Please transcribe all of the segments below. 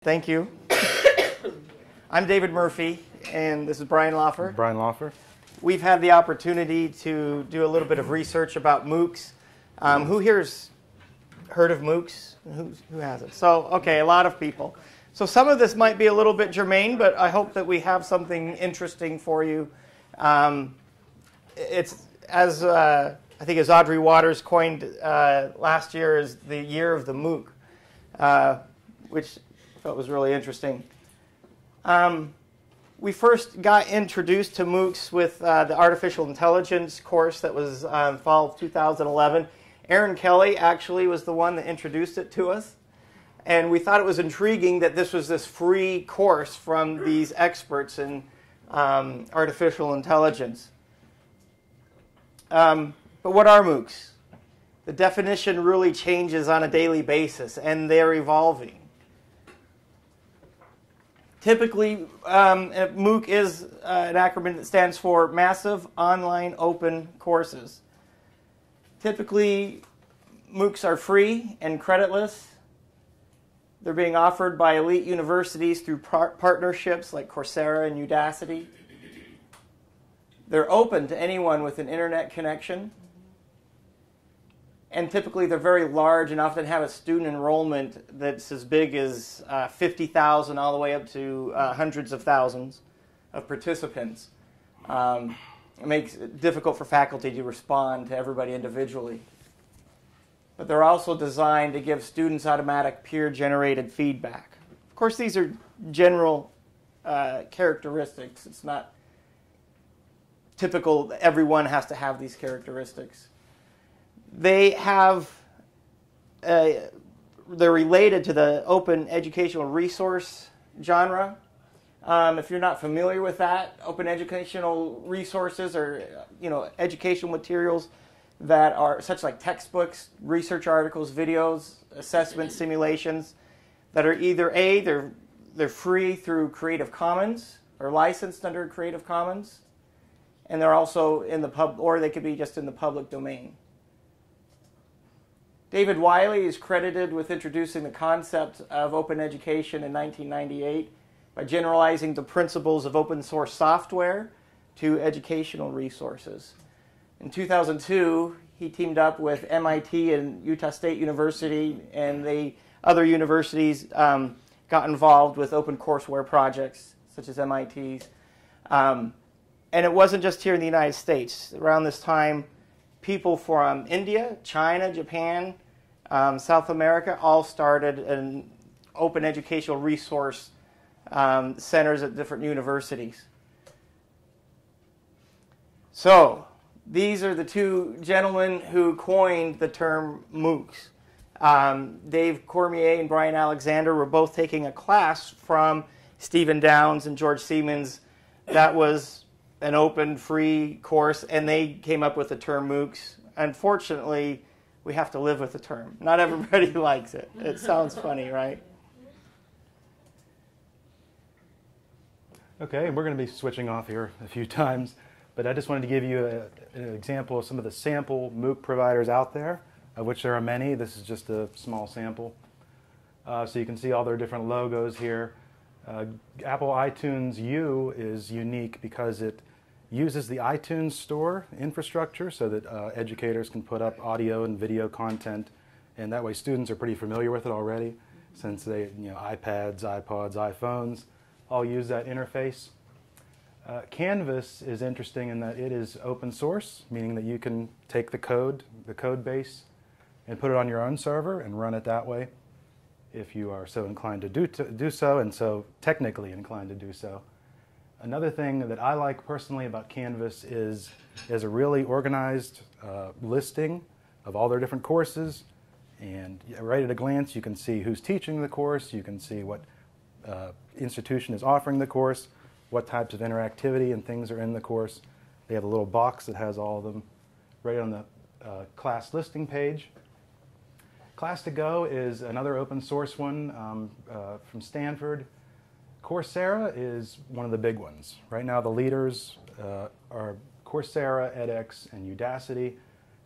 Thank you. I'm David Murphy, and this is Brian Lauffer. Brian Lauffer. We've had the opportunity to do a little bit of research about MOOCs. Who here's heard of MOOCs? Who hasn't? So, okay, a lot of people. So some of this might be a little bit germane, but I hope that we have something interesting for you. It's as I think as Audrey Waters coined last year is the year of the MOOC, which I thought was really interesting. We first got introduced to MOOCs with the Artificial Intelligence course that was fall of 2011. Aaron Kelly actually was the one that introduced it to us. And we thought it was intriguing that this was this free course from these experts in artificial intelligence. But what are MOOCs? The definition really changes on a daily basis, and they're evolving. Typically, a MOOC is an acronym that stands for Massive Online Open Courses. Typically, MOOCs are free and creditless. They're being offered by elite universities through partnerships like Coursera and Udacity. They're open to anyone with an internet connection. And typically they're very large and often have a student enrollment that's as big as 50,000 all the way up to hundreds of thousands of participants. It makes it difficult for faculty to respond to everybody individually. But they're also designed to give students automatic peer-generated feedback. Of course, these are general characteristics. It's not typical that everyone has to have these characteristics. They have, they're related to the open educational resource genre. If you're not familiar with that, open educational resources are, educational materials that are such like textbooks, research articles, videos, assessments, simulations that are either they're free through Creative Commons or licensed under Creative Commons, and they're also in the or they could be just in the public domain. David Wiley is credited with introducing the concept of open education in 1998 by generalizing the principles of open source software to educational resources. In 2002, he teamed up with MIT and Utah State University, and the other universities got involved with open courseware projects, such as MIT's. And it wasn't just here in the United States. Around this time, people from India, China, Japan, South America all started an open educational resource centers at different universities. So, these are the two gentlemen who coined the term MOOCs. Dave Cormier and Brian Alexander were both taking a class from Stephen Downes and George Siemens. That was an open, free course, and they came up with the term MOOCs. Unfortunately, we have to live with the term. Not everybody likes it. It sounds funny, right? Okay, we're going to be switching off here a few times, but I just wanted to give you an example of some of the sample MOOC providers out there, of which there are many. This is just a small sample. So you can see all their different logos here. Apple iTunes U is unique because it uses the iTunes Store infrastructure so that educators can put up audio and video content, and that way students are pretty familiar with it already, since they, iPads, iPods, iPhones all use that interface. Canvas is interesting in that it is open source, meaning that you can take the code base, and put it on your own server and run it that way, if you are so inclined to do so, and so technically inclined to do so. Another thing that I like personally about Canvas is there's a really organized listing of all their different courses, and right at a glance you can see who's teaching the course, you can see what institution is offering the course, what types of interactivity and things are in the course. They have a little box that has all of them right on the class listing page. Class2Go is another open source one from Stanford. Coursera is one of the big ones. Right now the leaders are Coursera, edX, and Udacity.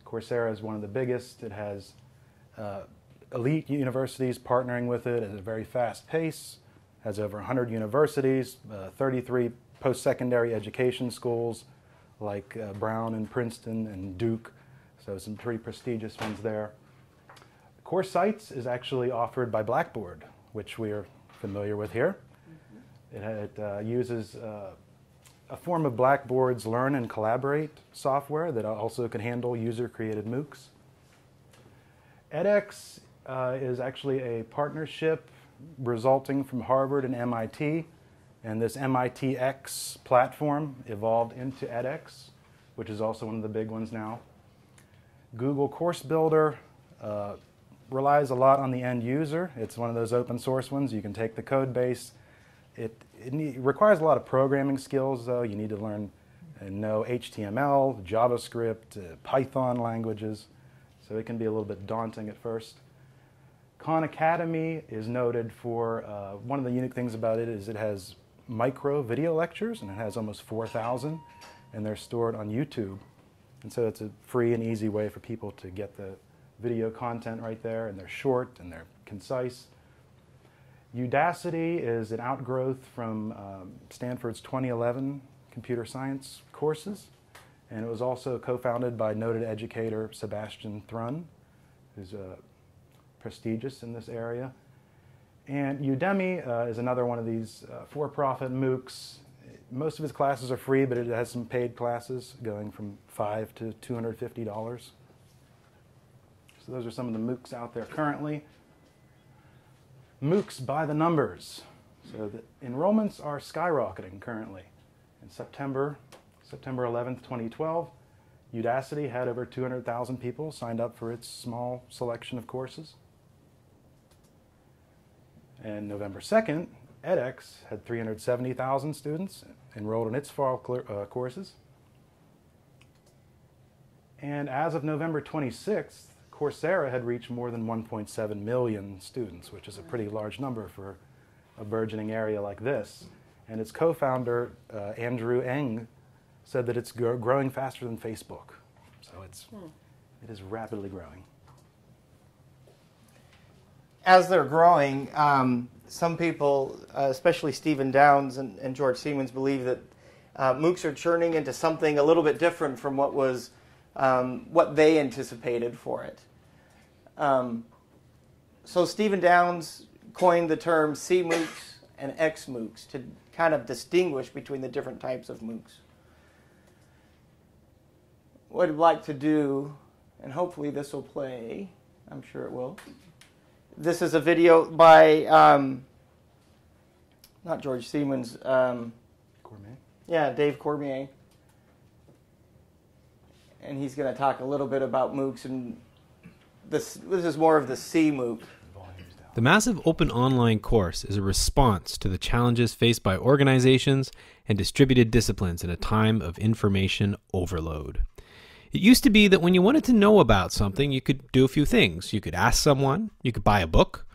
Coursera is one of the biggest. It has elite universities partnering with it at a very fast pace. Has over 100 universities, 33 post-secondary education schools like Brown and Princeton and Duke, so some pretty prestigious ones there. Course Sites is actually offered by Blackboard, which we are familiar with here. It uses a form of Blackboard's Learn and Collaborate software that also can handle user-created MOOCs. edX is actually a partnership resulting from Harvard and MIT, and this MIT-X platform evolved into edX, which is also one of the big ones now. Google Course Builder relies a lot on the end user. It's one of those open source ones. You can take the code base. It requires a lot of programming skills, though. You need to learn and know HTML, JavaScript, Python languages, so it can be a little bit daunting at first. Khan Academy is noted for, one of the unique things about it is it has micro video lectures, and it has almost 4,000, and they're stored on YouTube. And so it's a free and easy way for people to get the video content right there, and they're short and they're concise. Udacity is an outgrowth from Stanford's 2011 computer science courses, and it was also co-founded by noted educator Sebastian Thrun, who's prestigious in this area. And Udemy is another one of these for-profit MOOCs. Most of its classes are free, but it has some paid classes going from $5 to $250. So those are some of the MOOCs out there currently. MOOCs by the numbers. So the enrollments are skyrocketing currently. In September 11th, 2012, Udacity had over 200,000 people signed up for its small selection of courses. And November 2nd, edX had 370,000 students enrolled in its fall courses. And as of November 26th, Coursera had reached more than 1.7 million students, which is a pretty large number for a burgeoning area like this. And its co-founder, Andrew Ng, said that it's growing faster than Facebook. So it is rapidly growing. As they're growing, some people, especially Stephen Downes and George Siemens, believe that MOOCs are churning into something a little bit different from what was what they anticipated for it. So Stephen Downes coined the term cMOOCs and xMOOCs to kind of distinguish between the different types of MOOCs. What I'd like to do, and hopefully this will play, I'm sure it will. This is a video by, not George Siemens, Cormier? Yeah, Dave Cormier. And he's going to talk a little bit about MOOCs, and this is more of the cMOOC. The massive open online course is a response to the challenges faced by organizations and distributed disciplines in a time of information overload. It used to be that when you wanted to know about something, you could do a few things. You could ask someone, you could buy a book,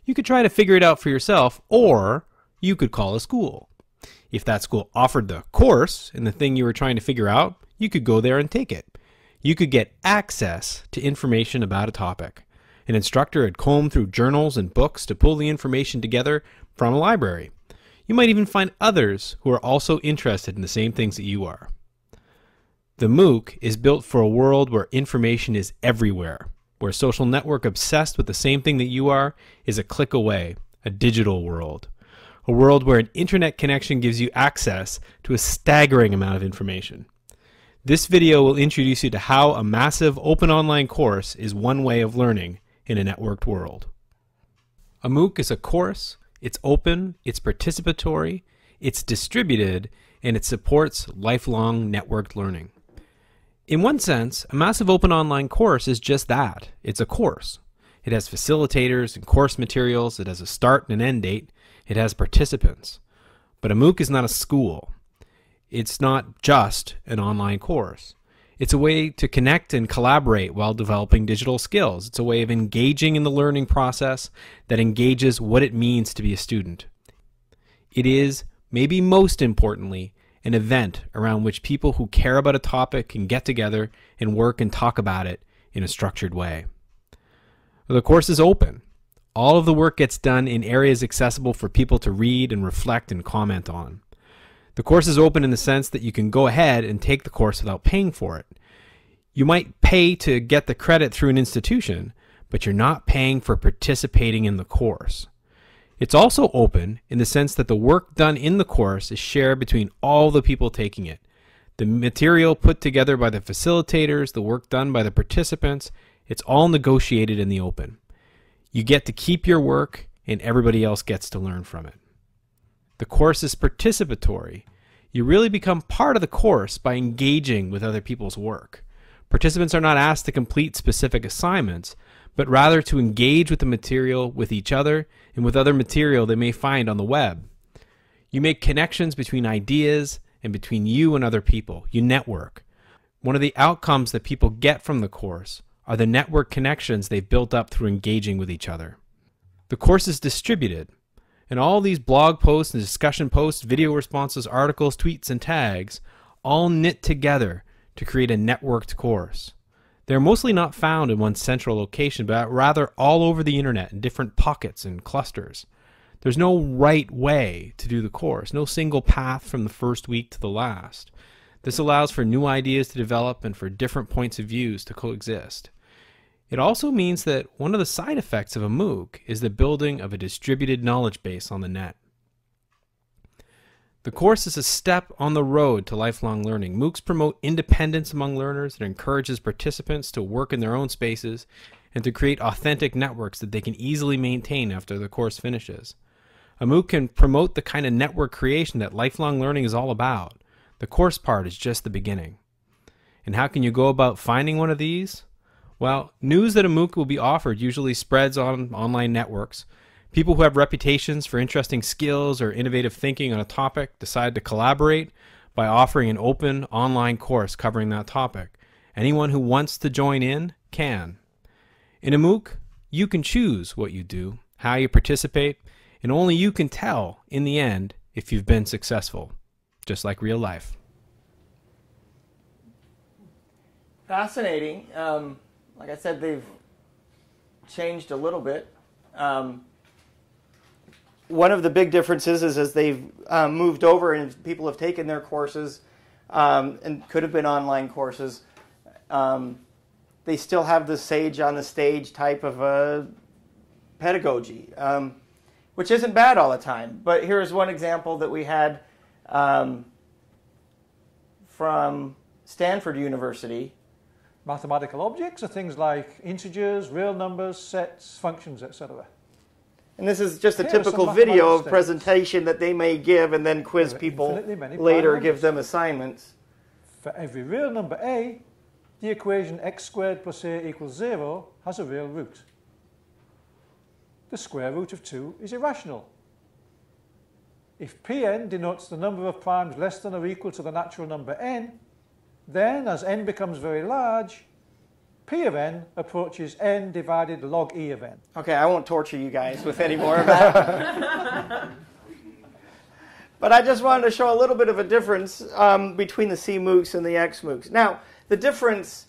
you could try to figure it out for yourself, or you could call a school. If that school offered the course and the thing you were trying to figure out, you could go there and take it. You could get access to information about a topic. An instructor had combed through journals and books to pull the information together from a library. You might even find others who are also interested in the same things that you are. The MOOC is built for a world where information is everywhere, where a social network obsessed with the same thing that you are is a click away, a digital world. A world where an internet connection gives you access to a staggering amount of information. This video will introduce you to how a massive open online course is one way of learning in a networked world. A MOOC is a course, it's open, it's participatory, it's distributed, and it supports lifelong networked learning. In one sense, a massive open online course is just that. It's a course. It has facilitators and course materials, it has a start and an end date, it has participants. But a MOOC is not a school. It's not just an online course. It's a way to connect and collaborate while developing digital skills. It's a way of engaging in the learning process that engages what it means to be a student. It is, maybe most importantly, an event around which people who care about a topic can get together and work and talk about it in a structured way. The course is open. All of the work gets done in areas accessible for people to read and reflect and comment on. The course is open in the sense that you can go ahead and take the course without paying for it. You might pay to get the credit through an institution, but you're not paying for participating in the course. It's also open in the sense that the work done in the course is shared between all the people taking it. The material put together by the facilitators, the work done by the participants, it's all negotiated in the open. You get to keep your work and everybody else gets to learn from it. The course is participatory. You really become part of the course by engaging with other people's work. Participants are not asked to complete specific assignments, but rather to engage with the material with each other and with other material they may find on the web. You make connections between ideas and between you and other people. You network. One of the outcomes that people get from the course are the network connections they've built up through engaging with each other. The course is distributed, and all these blog posts and discussion posts, video responses, articles, tweets, and tags all knit together to create a networked course. They're mostly not found in one central location, but rather all over the internet in different pockets and clusters. There's no right way to do the course, no single path from the first week to the last. This allows for new ideas to develop and for different points of views to coexist. It also means that one of the side effects of a MOOC is the building of a distributed knowledge base on the net. The course is a step on the road to lifelong learning. MOOCs promote independence among learners. It encourages participants to work in their own spaces and to create authentic networks that they can easily maintain after the course finishes. A MOOC can promote the kind of network creation that lifelong learning is all about. The course part is just the beginning. And how can you go about finding one of these? Well, news that a MOOC will be offered usually spreads on online networks. People who have reputations for interesting skills or innovative thinking on a topic decide to collaborate by offering an open online course covering that topic. Anyone who wants to join in can. In a MOOC, you can choose what you do, how you participate, and only you can tell in the end if you've been successful, just like real life. Fascinating. Like I said, they've changed a little bit. One of the big differences is as they've moved over and people have taken their courses and could have been online courses, they still have the sage on the stage type of pedagogy, which isn't bad all the time. But here's one example that we had from Stanford University. Mathematical objects are things like integers, real numbers, sets, functions, etc. And this is just a typical video of presentation that they may give and then quiz people later, give them assignments. For every real number a, the equation x squared plus a equals 0 has a real root. The square root of 2 is irrational. If Pn denotes the number of primes less than or equal to the natural number n, then as n becomes very large, P of n approaches n divided log e of n. Okay, I won't torture you guys with any more of that. But I just wanted to show a little bit of a difference between the cMOOCs and the xMOOCs. Now, the difference,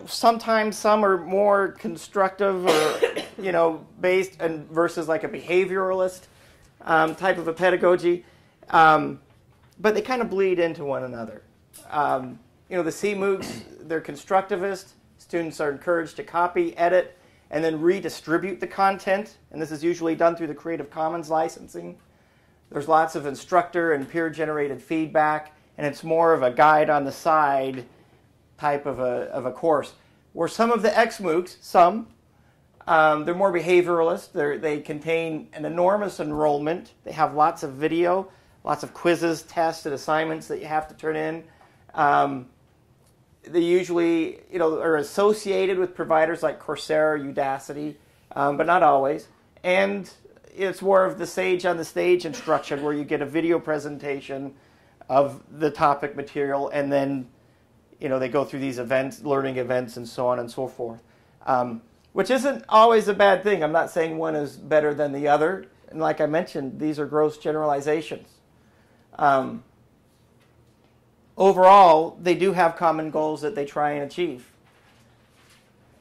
sometimes some are more constructive or, based and versus like a behavioralist type of a pedagogy. But they kind of bleed into one another. The cMOOCs, they're constructivist. Students are encouraged to copy, edit, and then redistribute the content. And this is usually done through the Creative Commons licensing. There's lots of instructor and peer-generated feedback, and it's more of a guide on the side type of a course. Where some of the xMOOCs, they're more behavioralist. They contain an enormous enrollment. They have lots of video, lots of quizzes, tests, and assignments that you have to turn in. They usually, are associated with providers like Coursera, Udacity, but not always. And it's more of the sage on the stage instruction where you get a video presentation of the topic material, and then, they go through these events, learning events, and so on and so forth. Which isn't always a bad thing. I'm not saying one is better than the other. And like I mentioned, these are gross generalizations. Overall, they do have common goals that they try and achieve.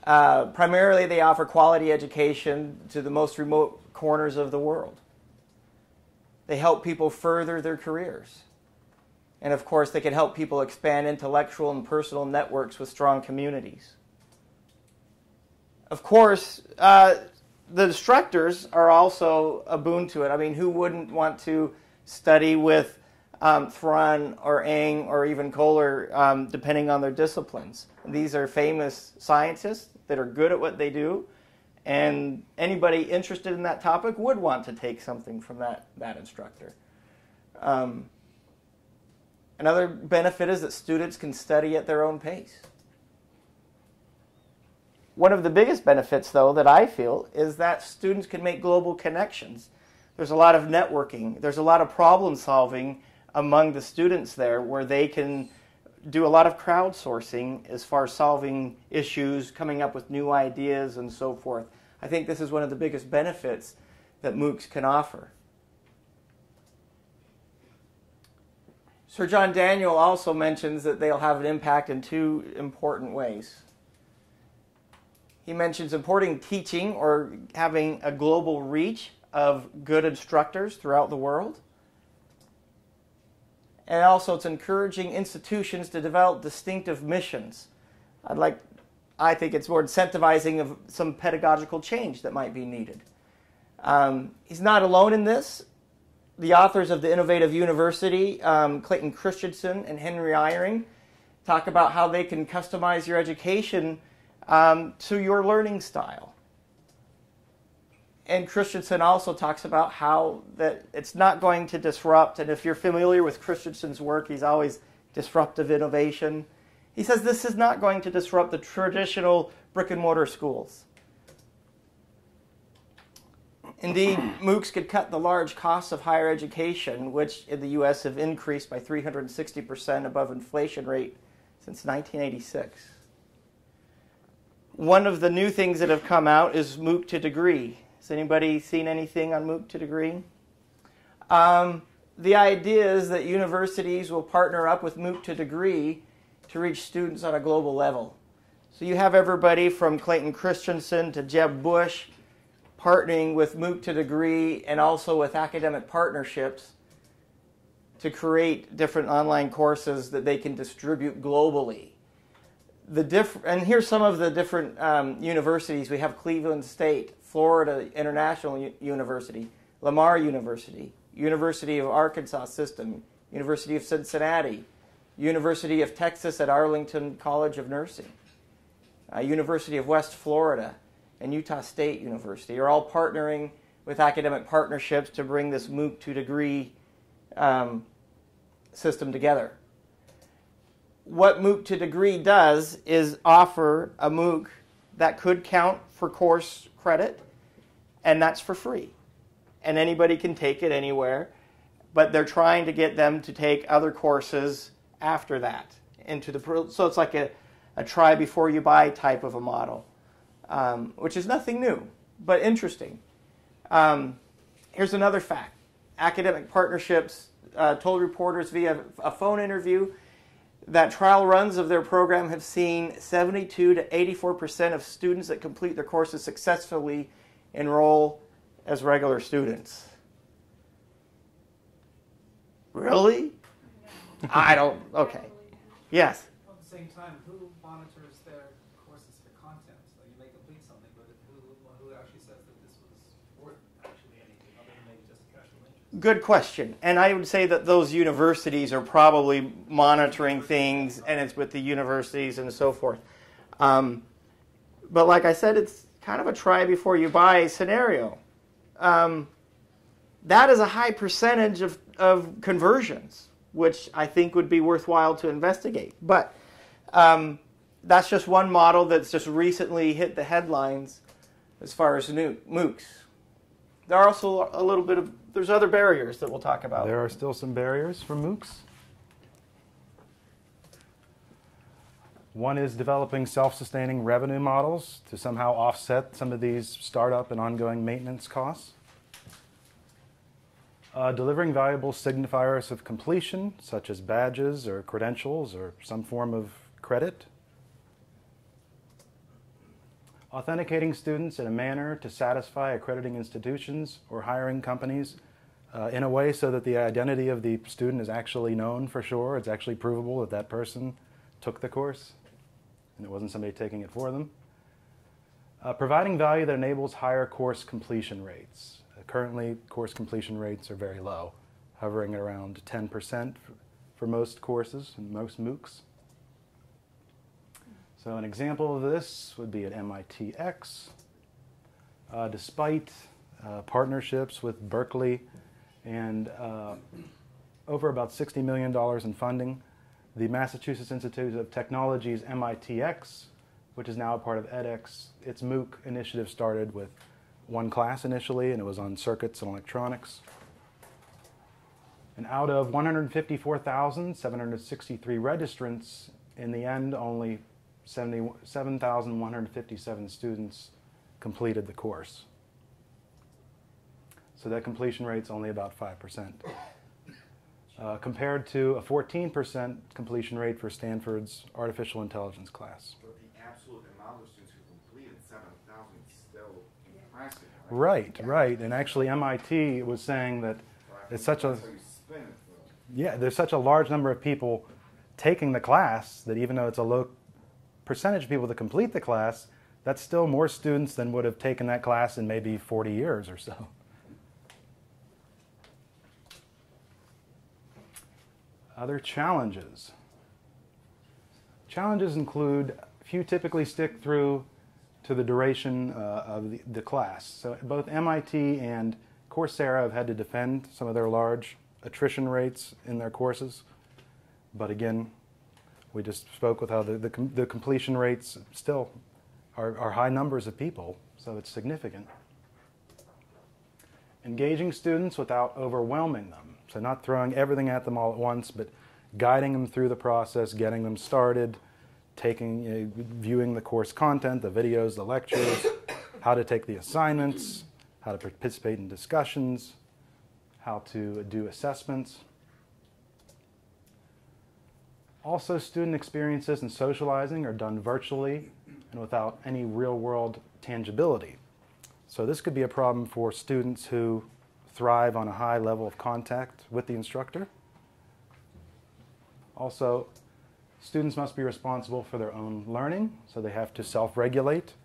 Primarily, they offer quality education to the most remote corners of the world. They help people further their careers. And of course, they can help people expand intellectual and personal networks with strong communities. Of course, the instructors are also a boon to it. I mean, who wouldn't want to study with Thrun or Eng or even Kohler, depending on their disciplines? These are famous scientists that are good at what they do, and anybody interested in that topic would want to take something from that instructor. Another benefit is that students can study at their own pace. One of the biggest benefits, though, that I feel is that students can make global connections. There's a lot of networking. There's a lot of problem solving among the students there where they can do a lot of crowdsourcing as far as solving issues, coming up with new ideas, and so forth. I think this is one of the biggest benefits that MOOCs can offer. Sir John Daniel also mentions that they'll have an impact in two important ways. He mentions supporting teaching or having a global reach of good instructors throughout the world. And also it's encouraging institutions to develop distinctive missions. I think it's more incentivizing of some pedagogical change that might be needed. He's not alone in this. The authors of The Innovative University, Clayton Christensen and Henry Eyring, talk about how they can customize your education to your learning style. And Christensen also talks about how that it's not going to disrupt, and if you're familiar with Christensen's work, he's always disruptive innovation. He says this is not going to disrupt the traditional brick and mortar schools. Indeed, MOOCs could cut the large costs of higher education, which in the U.S. have increased by 360% above inflation rate since 1986. One of the new things that have come out is MOOC-to-degree. Has anybody seen anything on MOOC-to-degree? The idea is that universities will partner up with MOOC-to-degree to reach students on a global level. So you have everybody from Clayton Christensen to Jeb Bush partnering with MOOC-to-degree and also with academic partnerships to create different online courses that they can distribute globally. And here's some of the different universities. We have Cleveland State, Florida International University, Lamar University, University of Arkansas System, University of Cincinnati, University of Texas at Arlington College of Nursing, University of West Florida, and Utah State University are all partnering with academic partnerships to bring this MOOC-to-degree system together. What MOOC-to-degree does is offer a MOOC that could count for course credit, and that's for free. And anybody can take it anywhere, but they're trying to get them to take other courses after that. So it's like a try before you buy type of a model, which is nothing new, but interesting. Here's another fact. Academic partnerships told reporters via a phone interview that trial runs of their program have seen 72 to 84% of students that complete their courses successfully enroll as regular students. Really? I don't, okay. Yes? At the same time, who monitors their courses for content? So you may complete something, but who actually says that this was worth actually anything other than maybe just casual interest? Good question. And I would say that those universities are probably monitoring things, and it's with the universities and so forth. But like I said, it's kind of a try before you buy scenario. That is a high percentage of conversions, which I think would be worthwhile to investigate. But that's just one model that's just recently hit the headlines as far as new MOOCs. There are also there's other barriers that we'll talk about. There are still some barriers for MOOCs. One is developing self-sustaining revenue models to somehow offset some of these startup and ongoing maintenance costs. Delivering valuable signifiers of completion, such as badges or credentials or some form of credit. Authenticating students in a manner to satisfy accrediting institutions or hiring companies in a way so that the identity of the student is actually known for sure. It's actually provable that that person took the course and it wasn't somebody taking it for them. Providing value that enables higher course completion rates. Currently, course completion rates are very low, hovering at around 10% for most courses and most MOOCs. So an example of this would be at MITx. Despite partnerships with Berkeley and over about $60 million in funding, the Massachusetts Institute of Technology's MITx, which is now a part of edX, its MOOC initiative started with one class initially, and it was on circuits and electronics. And out of 154,763 registrants, in the end, only 7,157 students completed the course. So that completion rate's only about 5%. Compared to a 14% completion rate for Stanford's artificial intelligence class. But the absolute amount of students who completed 7,000 is still impressive. Right, right. And actually MIT was saying that it's such a, yeah, there's such a large number of people taking the class that even though it's a low percentage of people that complete the class, that's still more students than would have taken that class in maybe 40 years or so. Other challenges. Challenges include, few typically stick through to the duration of the class. So both MIT and Coursera have had to defend some of their large attrition rates in their courses. But again, we just spoke with how the completion rates still are high numbers of people, so it's significant. Engaging students without overwhelming them. So not throwing everything at them all at once, but guiding them through the process, getting them started, viewing the course content, the videos, the lectures, how to take the assignments, how to participate in discussions, how to do assessments. Also, student experiences and socializing are done virtually and without any real-world tangibility. So this could be a problem for students who thrive on a high level of contact with the instructor. Also, students must be responsible for their own learning, so they have to self-regulate,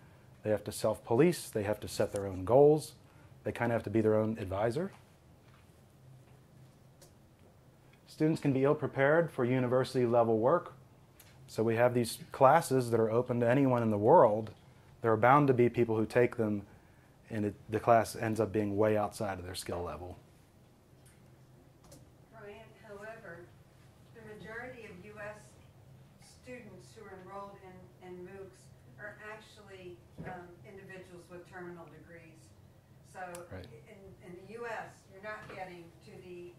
they have to self-police, they have to set their own goals, they kind of have to be their own advisor. Students can be ill-prepared for university-level work, so we have these classes that are open to anyone in the world. There are bound to be people who take them and the class ends up being way outside of their skill level. Brian, however, the majority of U.S. students who are enrolled in MOOCs are actually individuals with terminal degrees. So right. in the U.S., you're not getting to the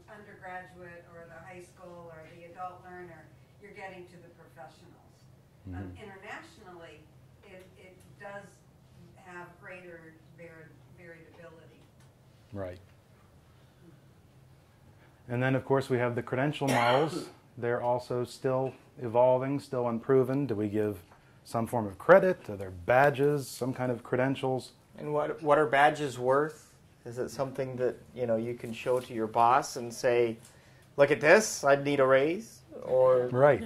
undergraduate or the high school or the adult learner. You're getting to the professionals. Mm-hmm. Internationally, it does have greater variability. Right. And then, of course, we have the credential models. They're also still evolving, still unproven. Do we give some form of credit? Are there badges, some kind of credentials? And what are badges worth? Is it something that you can show to your boss and say, "Look at this, I'd need a raise," or right?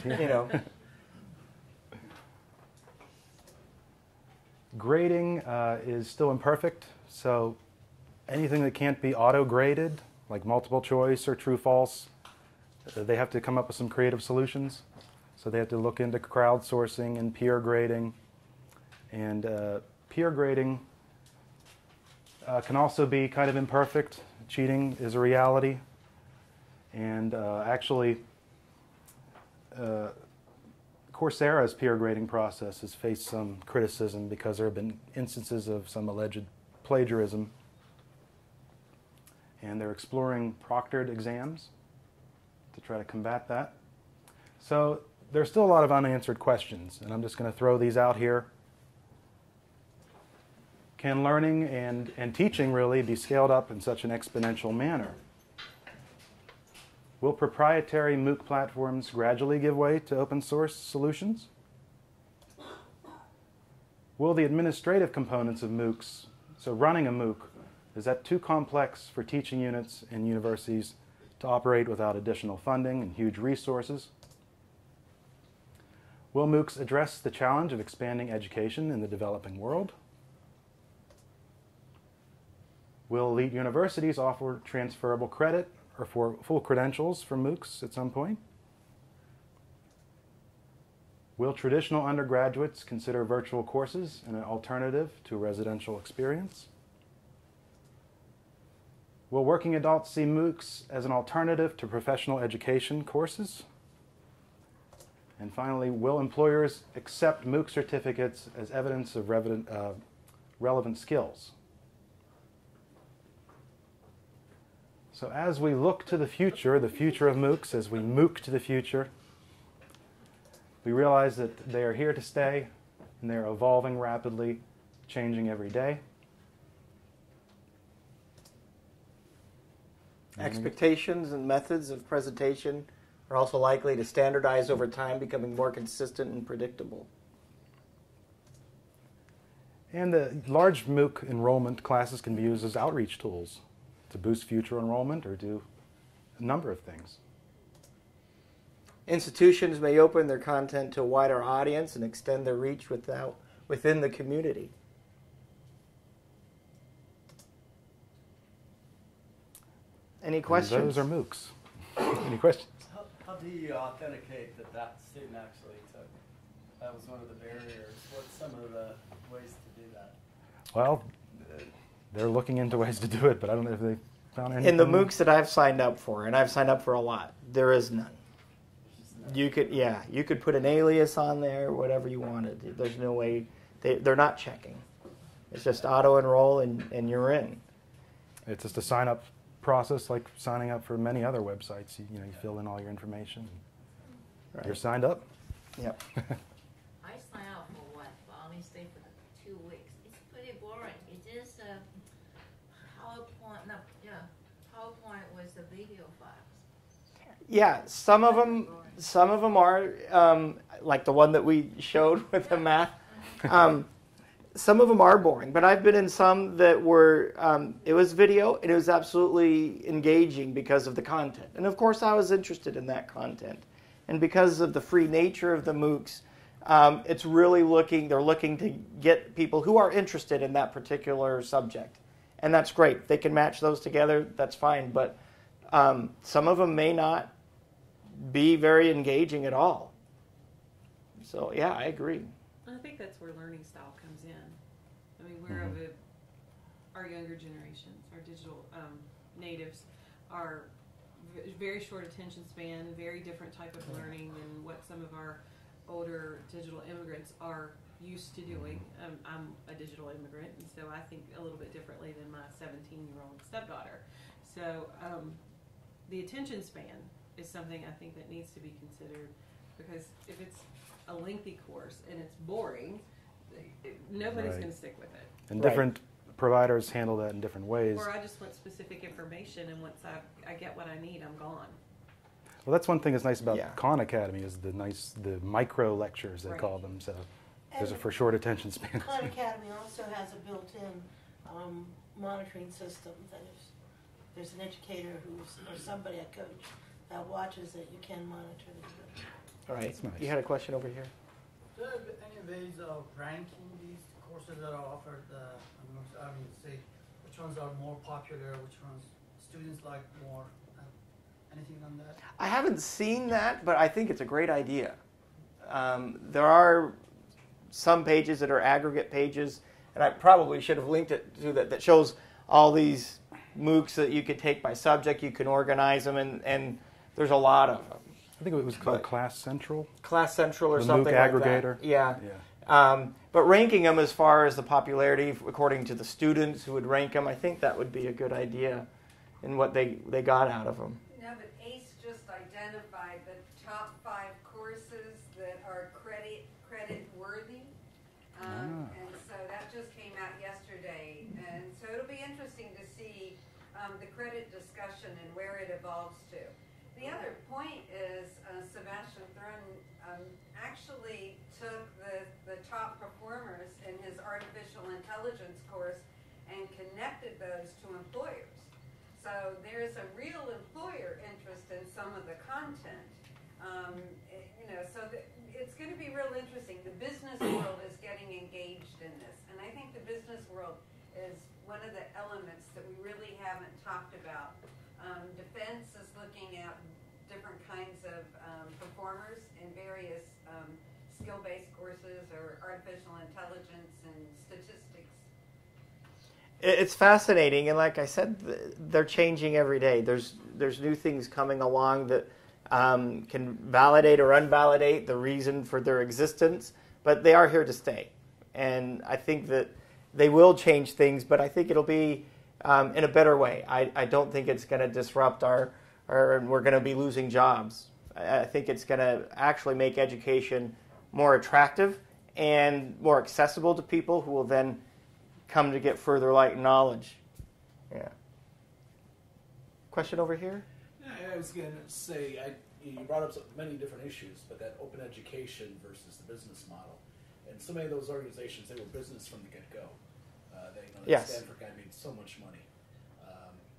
Grading is still imperfect, so anything that can't be auto-graded, like multiple choice or true-false, they have to come up with some creative solutions. So they have to look into crowdsourcing and peer grading. And peer grading can also be kind of imperfect. Cheating is a reality. And actually, Coursera's peer grading process has faced some criticism because there have been instances of some alleged plagiarism. And they're exploring proctored exams to try to combat that. So there's still a lot of unanswered questions, and I'm just going to throw these out here. Can learning and teaching really be scaled up in such an exponential manner? Will proprietary MOOC platforms gradually give way to open source solutions? Will the administrative components of MOOCs, so running a MOOC, is that too complex for teaching units in universities to operate without additional funding and huge resources? Will MOOCs address the challenge of expanding education in the developing world? Will elite universities offer transferable credit or for full credentials for MOOCs at some point? Will traditional undergraduates consider virtual courses an alternative to a residential experience? Will working adults see MOOCs as an alternative to professional education courses? And finally, will employers accept MOOC certificates as evidence of relevant skills? So as we look to the future of MOOCs, as we MOOC to the future, we realize that they are here to stay, and they're evolving rapidly, changing every day. Expectations and methods of presentation are also likely to standardize over time, becoming more consistent and predictable. And the large MOOC enrollment classes can be used as outreach tools to boost future enrollment or do a number of things. Institutions may open their content to a wider audience and extend their reach within the community. Any questions? Those are MOOCs. Any questions? How do you authenticate that that student actually took? That was one of the barriers. What's some of the ways to do that? Well, they're looking into ways to do it, but I don't know if they found anything. In the MOOCs that I've signed up for, and I've signed up for a lot, there is none. You could put an alias on there, whatever you wanted. There's no way, they're not checking. It's just auto-enroll and you're in. It's just a sign-up process like signing up for many other websites. You fill in all your information. Right. You're signed up. Yep. I sign up for one, but only stay for 2 weeks. It's pretty boring. It is PowerPoint with the video files. Yeah, some of them are like the one that we showed with the math. Some of them are boring, but I've been in some that were, it was video, and it was absolutely engaging because of the content. And of course, I was interested in that content. And because of the free nature of the MOOCs, it's really they're looking to get people who are interested in that particular subject. And that's great. If they can match those together, that's fine. But some of them may not be very engaging at all. So, yeah, I agree. I think that's where learning style comes in. I mean, we're of our younger generations, our digital natives, are very short attention span, very different type of learning than what some of our older digital immigrants are used to doing. I'm a digital immigrant, and so I think a little bit differently than my 17-year-old stepdaughter. So the attention span is something I think that needs to be considered, because if it's a lengthy course and it's boring, nobody's going to stick with it. And different providers handle that in different ways. Or I just want specific information, and once I get what I need, I'm gone. Well, that's one thing that's nice about Khan Academy is the micro lectures, they call them. So those are for short attention spans. Khan Academy also has a built-in monitoring system that if there's an educator or somebody, a coach, that watches it, you can monitor the All right. Nice. You had a question over here. Do you have any ways of ranking these courses that are offered? Say which ones are more popular, which ones students like more? Anything on that? I haven't seen that, but I think it's a great idea. There are some pages that are aggregate pages, and I probably should have linked it to that shows all these MOOCs that you could take by subject. You can organize them, and there's a lot of them. I think it was called Class Central. Class Central or the something MOOC like aggregator. That. Yeah. But ranking them as far as the popularity, according to the students who would rank them, I think that would be a good idea in what they got out of them. No, but ACE just identified the top 5 courses that are credit worthy. And so that just came out yesterday. And so it'll be interesting to see the credit discussion and where it evolves to. The other point is Sebastian Thrun actually took the top performers in his artificial intelligence course and connected those to employers. So there's a real employer interest in some of the content. So it's going to be real interesting. The business world is getting engaged in this, and I think the business world is one of the elements that we really haven't talked about. Defense is looking at different kinds of performers in various skill-based courses or artificial intelligence and statistics. It's fascinating, and like I said, they're changing every day. There's new things coming along that can validate or invalidate the reason for their existence, but they are here to stay. And I think that they will change things, but I think it'll be in a better way. I don't think it's going to disrupt and we're going to be losing jobs. I think it's going to actually make education more attractive and more accessible to people who will then come to get further light and knowledge. Yeah. Question over here? I was going to say, you brought up many different issues, but that open education versus the business model. And so many of those organizations, they were business from the get-go. Yes. Stanford guy made so much money.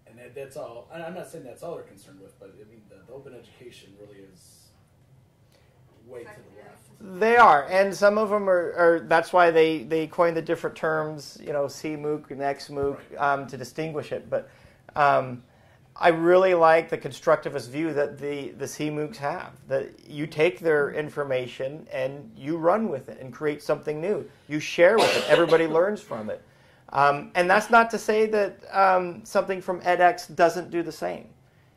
And that's all. I'm not saying that's all they're concerned with, but I mean, the open education really is way to the left. They are, and some of them are that's why they coined the different terms, cMOOC and xMOOC, to distinguish it. But I really like the constructivist view that the cMOOCs have, that you take their information and you run with it and create something new. You share with it. Everybody learns from it. And that's not to say that something from edX doesn't do the same.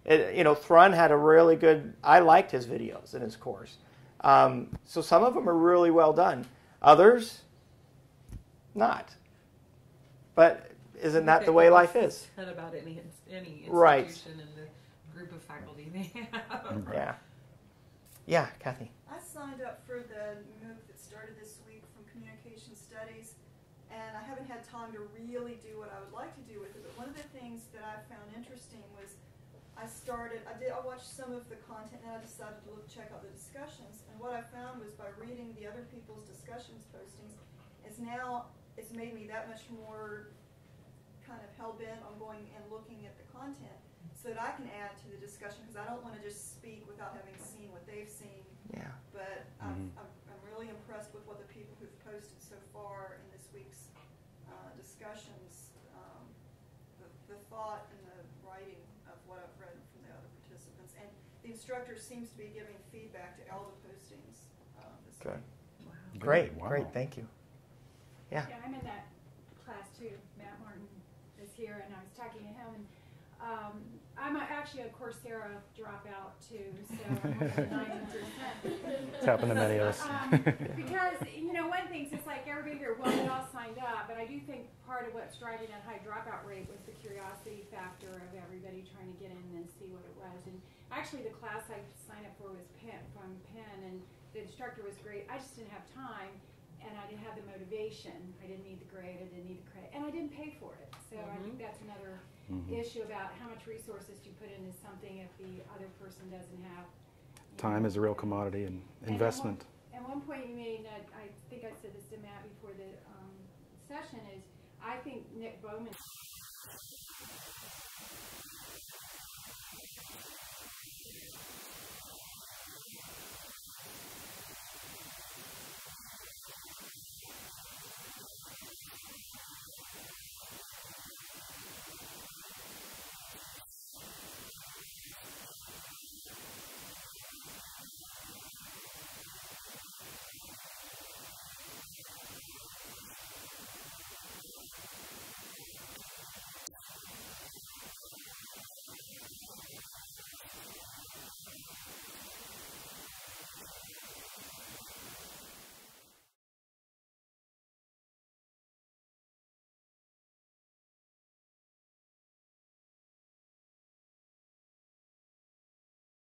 Thrun had a really good, I liked his videos in his course. So some of them are really well done. Others, not. But isn't that the way life is? Not about any institution right. and the group of faculty they have. Yeah. Yeah, Kathy. I signed up for the MOOC that started this week from Communication Studies, and I haven't had time to really do what I would like to do with it. But one of the things that I found interesting was I watched some of the content, and I decided to check out the discussions. And what I found was by reading the other people's discussions postings, it's made me that much more kind of hell-bent on going and looking at the content so that I can add to the discussion, because I don't want to just speak without having seen what they've seen. Yeah. But I'm really impressed with what the people who've posted so far in this week's discussions, the thought and the writing of what I've read from the other participants. And the instructor seems to be giving feedback to all the postings this week. Wow. Great, great, thank you. Yeah. Yeah, I'm in that class too. Matt Martin is here, and I was talking to him, and I'm actually a Coursera dropout too, so I'm 90%. It's happened to many of us. Because, one thing, it's like everybody here, well, we all signed up, but I do think part of what's driving that high dropout rate was the curiosity factor of everybody trying to get in and see what it was. And actually, the class I signed up for was from Penn, and the instructor was great. I just didn't have time, and I didn't have the motivation. I didn't need the grade, I didn't need the credit, and I didn't pay for it. So I think that's another issue about how much resources you put into something if the other person doesn't have. Time is a real commodity and investment. And one point you made, I think I said this to Matt before the session, is I think Nick Bowman